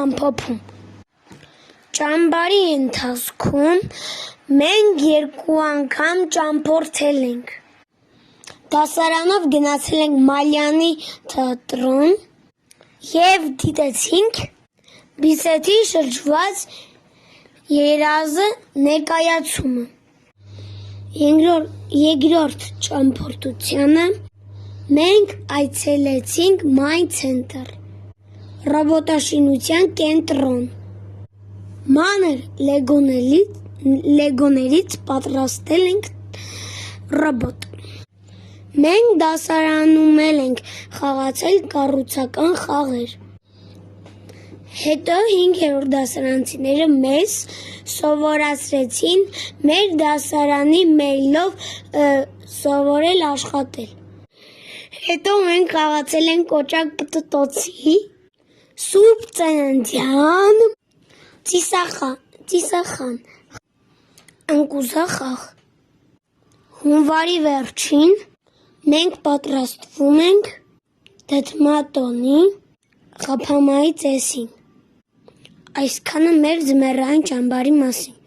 ամփոփում։ Ճամբարի ընթացքում մենք 2 անգամ ճամփորդել ենք։ Դասարանով գնացել ենք Մալյանի թատրոն և դիտեցինք Բիսեթի շրջված երազը ներկայացումը։ Երկրորդ ճամփորդությանը մենք այցելեցինք Մայն ցենթր, ռոբոտաշինության կենտրոն։ Մանր լեգոներից պատրաստել ենք ռոբոտ։ Մենք դասարանում էլ ենք խաղացել կառուցական խաղեր։ Հետո 5-րդ դասարանցիները մեզ սովորեցրեցին մեր դասարանի մեյլով սովորել աշխատել։ Հետո մենք խաղացել ենք կոճակ պտտոցի, Սուրբ Ծննդյան, ծիսախան, ընկուզախաղ։ Հունվարի վերջին մենք պատրաստվում ենք դդմատոնի ղափամայի ծեսին։ Այսքանը մեր ձմեռային ճամբարի մասին։